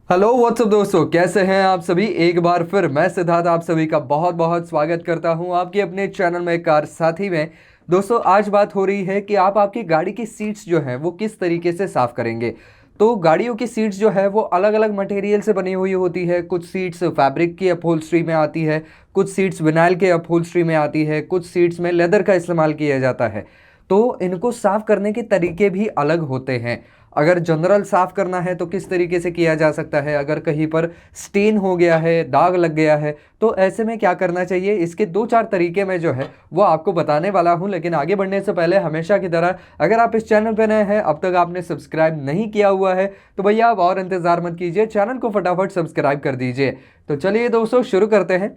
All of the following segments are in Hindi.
हेलो व्हाट्सअप दोस्तों, कैसे हैं आप सभी। एक बार फिर मैं सिद्धार्थ आप सभी का बहुत बहुत स्वागत करता हूं आपके अपने चैनल में कार साथी में। दोस्तों आज बात हो रही है कि आप आपकी गाड़ी की सीट्स जो हैं वो किस तरीके से साफ़ करेंगे। तो गाड़ियों की सीट्स जो है वो अलग अलग मटेरियल से बनी हुई होती है। कुछ सीट्स फैब्रिक की अपहोल्स्ट्री में आती है, कुछ सीट्स विनाइल के अपहोल्स्ट्री में आती है, कुछ सीट्स में लेदर का इस्तेमाल किया जाता है। तो इनको साफ़ करने के तरीके भी अलग होते हैं। अगर जनरल साफ़ करना है तो किस तरीके से किया जा सकता है, अगर कहीं पर स्टेन हो गया है, दाग लग गया है, तो ऐसे में क्या करना चाहिए, इसके दो चार तरीके मैं जो है वो आपको बताने वाला हूं। लेकिन आगे बढ़ने से पहले हमेशा की तरह अगर आप इस चैनल पर नए हैं, अब तक आपने सब्सक्राइब नहीं किया हुआ है, तो भैया आप और इंतज़ार मत कीजिए, चैनल को फटाफट सब्सक्राइब कर दीजिए। तो चलिए दोस्तों शुरू करते हैं।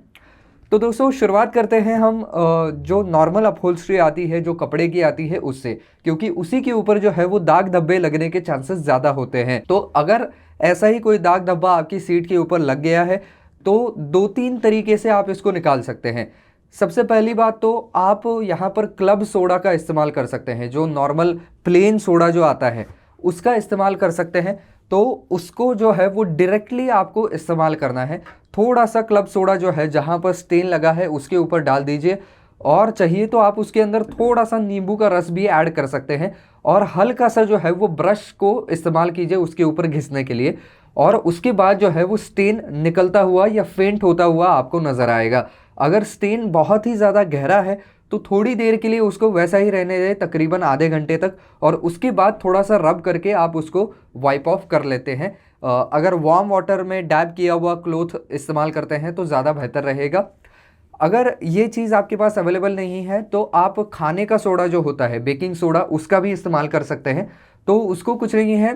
तो दोस्तों शुरुआत करते हैं हम जो नॉर्मल अपहोल्स्ट्री आती है, जो कपड़े की आती है, उससे, क्योंकि उसी के ऊपर जो है वो दाग धब्बे लगने के चांसेस ज़्यादा होते हैं। तो अगर ऐसा ही कोई दाग धब्बा आपकी सीट के ऊपर लग गया है तो दो तीन तरीके से आप इसको निकाल सकते हैं। सबसे पहली बात तो आप यहाँ पर क्लब सोडा का इस्तेमाल कर सकते हैं। जो नॉर्मल प्लेन सोडा जो आता है उसका इस्तेमाल कर सकते हैं। तो उसको जो है वो डायरेक्टली आपको इस्तेमाल करना है। थोड़ा सा क्लब सोडा जो है जहाँ पर स्टेन लगा है उसके ऊपर डाल दीजिए, और चाहिए तो आप उसके अंदर थोड़ा सा नींबू का रस भी ऐड कर सकते हैं, और हल्का सा जो है वो ब्रश को इस्तेमाल कीजिए उसके ऊपर घिसने के लिए। और उसके बाद जो है वो स्टेन निकलता हुआ या फेंट होता हुआ आपको नज़र आएगा। अगर स्टेन बहुत ही ज़्यादा गहरा है तो थोड़ी देर के लिए उसको वैसा ही रहने दें, तकरीबन आधे घंटे तक, और उसके बाद थोड़ा सा रब करके आप उसको वाइप ऑफ कर लेते हैं। अगर वार्म वाटर में डैब किया हुआ क्लोथ इस्तेमाल करते हैं तो ज़्यादा बेहतर रहेगा। अगर ये चीज़ आपके पास अवेलेबल नहीं है तो आप खाने का सोडा जो होता है, बेकिंग सोडा, उसका भी इस्तेमाल कर सकते हैं। तो उसको कुछ नहीं है,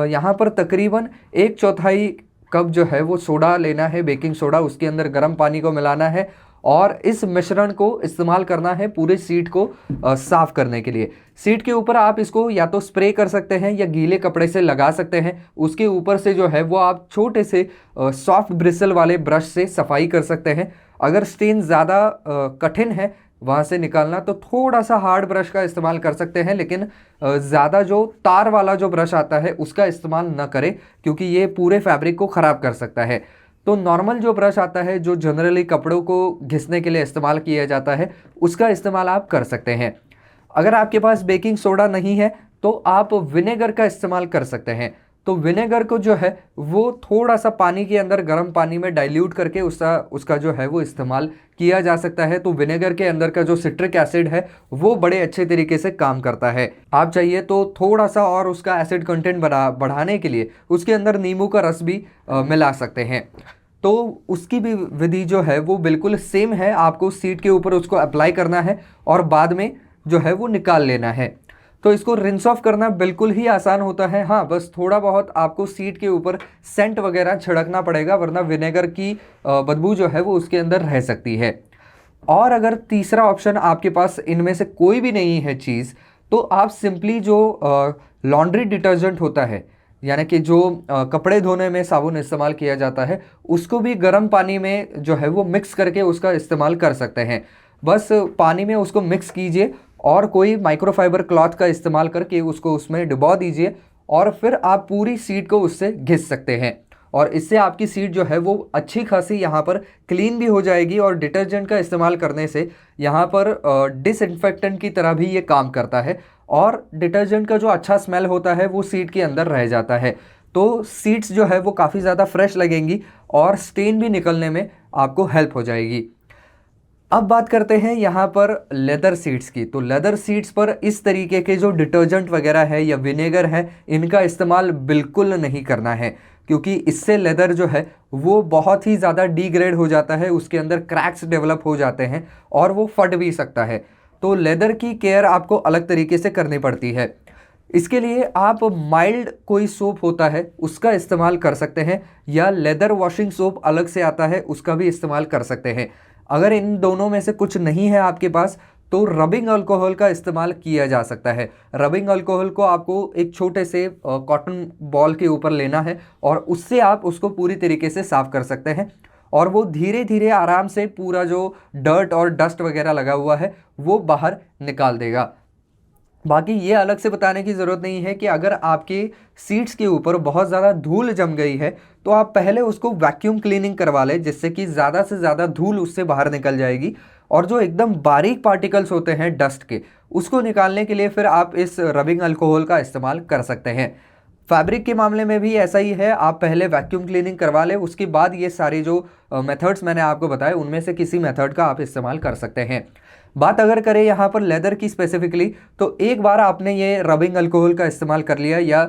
यहाँ पर तकरीबन एक चौथाई कप जो है वो सोडा लेना है, बेकिंग सोडा, उसके अंदर गर्म पानी को मिलाना है और इस मिश्रण को इस्तेमाल करना है पूरे सीट को साफ़ करने के लिए। सीट के ऊपर आप इसको या तो स्प्रे कर सकते हैं या गीले कपड़े से लगा सकते हैं। उसके ऊपर से जो है वो आप छोटे से सॉफ्ट ब्रिसल वाले ब्रश से सफाई कर सकते हैं। अगर स्टेन ज़्यादा कठिन है वहाँ से निकालना तो थोड़ा सा हार्ड ब्रश का इस्तेमाल कर सकते हैं, लेकिन ज़्यादा जो तार वाला जो ब्रश आता है उसका इस्तेमाल न करें, क्योंकि ये पूरे फैब्रिक को ख़राब कर सकता है। तो नॉर्मल जो ब्रश आता है जो जनरली कपड़ों को घिसने के लिए इस्तेमाल किया जाता है उसका इस्तेमाल आप कर सकते हैं। अगर आपके पास बेकिंग सोडा नहीं है तो आप विनेगर का इस्तेमाल कर सकते हैं। तो विनेगर को जो है वो थोड़ा सा पानी के अंदर, गर्म पानी में डाइल्यूट करके उसका उसका जो है वो इस्तेमाल किया जा सकता है। तो विनेगर के अंदर का जो सिट्रिक एसिड है वो बड़े अच्छे तरीके से काम करता है। आप चाहिए तो थोड़ा सा और उसका एसिड कंटेंट बढ़ाने के लिए उसके अंदर नींबू का रस भी मिला सकते हैं। तो उसकी भी विधि जो है वो बिल्कुल सेम है। आपको सीट के ऊपर उसको अप्लाई करना है और बाद में जो है वो निकाल लेना है। तो इसको रिंस ऑफ करना बिल्कुल ही आसान होता है। हाँ, बस थोड़ा बहुत आपको सीट के ऊपर सेंट वगैरह छिड़कना पड़ेगा, वरना विनेगर की बदबू जो है वो उसके अंदर रह सकती है। और अगर तीसरा ऑप्शन आपके पास इनमें से कोई भी नहीं है चीज़, तो आप सिंपली जो लॉन्ड्री डिटर्जेंट होता है, यानी कि जो कपड़े धोने में साबुन इस्तेमाल किया जाता है, उसको भी गर्म पानी में जो है वो मिक्स करके उसका इस्तेमाल कर सकते हैं। बस पानी में उसको मिक्स कीजिए और कोई माइक्रोफाइबर क्लॉथ का इस्तेमाल करके उसको उसमें डुबो दीजिए, और फिर आप पूरी सीट को उससे घिस सकते हैं। और इससे आपकी सीट जो है वो अच्छी खासी यहाँ पर क्लीन भी हो जाएगी, और डिटर्जेंट का इस्तेमाल करने से यहाँ पर डिसइंफेक्टेंट की तरह भी ये काम करता है, और डिटर्जेंट का जो अच्छा स्मेल होता है वो सीट के अंदर रह जाता है। तो सीट्स जो है वो काफ़ी ज़्यादा फ्रेश लगेंगी और स्टेन भी निकलने में आपको हेल्प हो जाएगी। अब बात करते हैं यहाँ पर लेदर सीट्स की। तो लेदर सीट्स पर इस तरीके के जो डिटर्जेंट वगैरह है या विनेगर है, इनका इस्तेमाल बिल्कुल नहीं करना है, क्योंकि इससे लेदर जो है वो बहुत ही ज़्यादा डिग्रेड हो जाता है, उसके अंदर क्रैक्स डेवलप हो जाते हैं और वो फट भी सकता है। तो लेदर की केयर आपको अलग तरीके से करनी पड़ती है। इसके लिए आप माइल्ड कोई सोप होता है उसका इस्तेमाल कर सकते हैं, या लेदर वॉशिंग सोप अलग से आता है उसका भी इस्तेमाल कर सकते हैं। अगर इन दोनों में से कुछ नहीं है आपके पास तो रबिंग अल्कोहल का इस्तेमाल किया जा सकता है। रबिंग अल्कोहल को आपको एक छोटे से कॉटन बॉल के ऊपर लेना है और उससे आप उसको पूरी तरीके से साफ़ कर सकते हैं, और वो धीरे धीरे आराम से पूरा जो डर्ट और डस्ट वगैरह लगा हुआ है वो बाहर निकाल देगा। बाकी ये अलग से बताने की ज़रूरत नहीं है कि अगर आपके सीट्स के ऊपर बहुत ज़्यादा धूल जम गई है तो आप पहले उसको वैक्यूम क्लीनिंग करवा लें, जिससे कि ज़्यादा से ज़्यादा धूल उससे बाहर निकल जाएगी। और जो एकदम बारीक पार्टिकल्स होते हैं डस्ट के, उसको निकालने के लिए फिर आप इस रबिंग अल्कोहल का इस्तेमाल कर सकते हैं। फैब्रिक के मामले में भी ऐसा ही है, आप पहले वैक्यूम क्लीनिंग करवा लें, उसके बाद ये सारे जो मेथड्स मैंने आपको बताए उनमें से किसी मेथड का आप इस्तेमाल कर सकते हैं। बात अगर करें यहाँ पर लेदर की स्पेसिफिकली, तो एक बार आपने ये रबिंग अल्कोहल का इस्तेमाल कर लिया या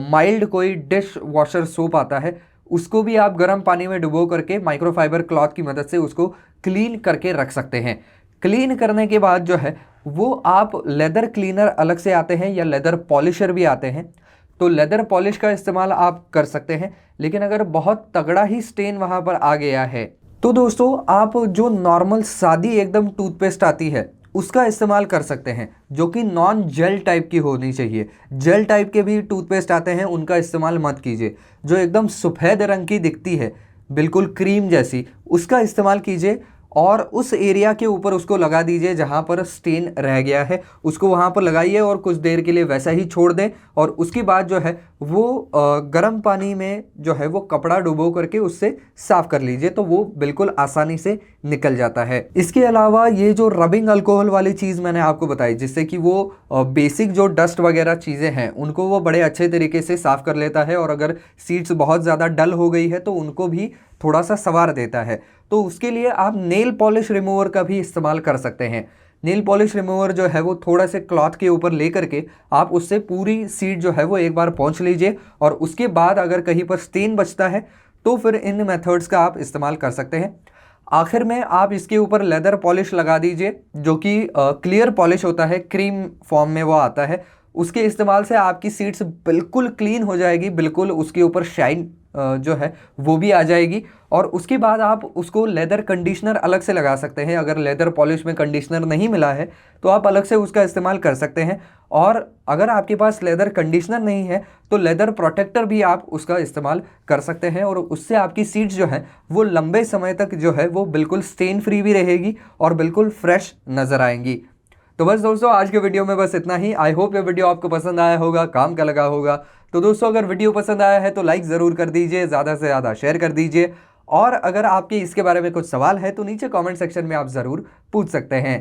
माइल्ड कोई डिश वॉशर सोप आता है, उसको भी आप गर्म पानी में डुबो करके माइक्रोफाइबर क्लॉथ की मदद से उसको क्लीन करके रख सकते हैं। क्लीन करने के बाद जो है वो आप लेदर क्लीनर अलग से आते हैं या लेदर पॉलिशर भी आते हैं, तो लेदर पॉलिश का इस्तेमाल आप कर सकते हैं। लेकिन अगर बहुत तगड़ा ही स्टेन वहाँ पर आ गया है तो दोस्तों आप जो नॉर्मल सादी एकदम टूथपेस्ट आती है उसका इस्तेमाल कर सकते हैं, जो कि नॉन जेल टाइप की होनी चाहिए। जेल टाइप के भी टूथपेस्ट आते हैं, उनका इस्तेमाल मत कीजिए। जो एकदम सफ़ेद रंग की दिखती है, बिल्कुल क्रीम जैसी, उसका इस्तेमाल कीजिए और उस एरिया के ऊपर उसको लगा दीजिए जहाँ पर स्टेन रह गया है, उसको वहाँ पर लगाइए और कुछ देर के लिए वैसा ही छोड़ दें। और उसके बाद जो है वो गर्म पानी में जो है वो कपड़ा डुबो करके उससे साफ़ कर लीजिए, तो वो बिल्कुल आसानी से निकल जाता है। इसके अलावा ये जो रबिंग अल्कोहल वाली चीज़ मैंने आपको बताई, जिससे कि वो बेसिक जो डस्ट वगैरह चीज़ें हैं उनको वो बड़े अच्छे तरीके से साफ़ कर लेता है, और अगर सीट्स बहुत ज़्यादा डल हो गई है तो उनको भी थोड़ा सा संवार देता है। तो उसके लिए आप नेल पॉलिश रिमूवर का भी इस्तेमाल कर सकते हैं। नेल पॉलिश रिमूवर जो है वो थोड़ा से क्लॉथ के ऊपर ले करके आप उससे पूरी सीट जो है वो एक बार पोंछ लीजिए, और उसके बाद अगर कहीं पर स्टेन बचता है तो फिर इन मेथड्स का आप इस्तेमाल कर सकते हैं। आखिर में आप इसके ऊपर लेदर पॉलिश लगा दीजिए, जो कि क्लियर पॉलिश होता है, क्रीम फॉर्म में वो आता है। उसके इस्तेमाल से आपकी सीट्स बिल्कुल क्लीन हो जाएगी, बिल्कुल उसके ऊपर शाइन जो है वो भी आ जाएगी। और उसके बाद आप उसको लेदर कंडीशनर अलग से लगा सकते हैं। अगर लेदर पॉलिश में कंडीशनर नहीं मिला है तो आप अलग से उसका इस्तेमाल कर सकते हैं। और अगर आपके पास लेदर कंडीशनर नहीं है तो लेदर प्रोटेक्टर भी आप उसका इस्तेमाल कर सकते हैं, और उससे आपकी सीट्स जो है वो लंबे समय तक जो है वो बिल्कुल स्टेन फ्री भी रहेगी और बिल्कुल फ्रेश नज़र आएंगी। तो बस दोस्तों, आज के वीडियो में बस इतना ही। आई होप ये वीडियो आपको पसंद आया होगा, काम का लगा होगा। तो दोस्तों, अगर वीडियो पसंद आया है तो लाइक ज़रूर कर दीजिए, ज़्यादा से ज़्यादा शेयर कर दीजिए, और अगर आपके इसके बारे में कुछ सवाल है तो नीचे कमेंट सेक्शन में आप ज़रूर पूछ सकते हैं।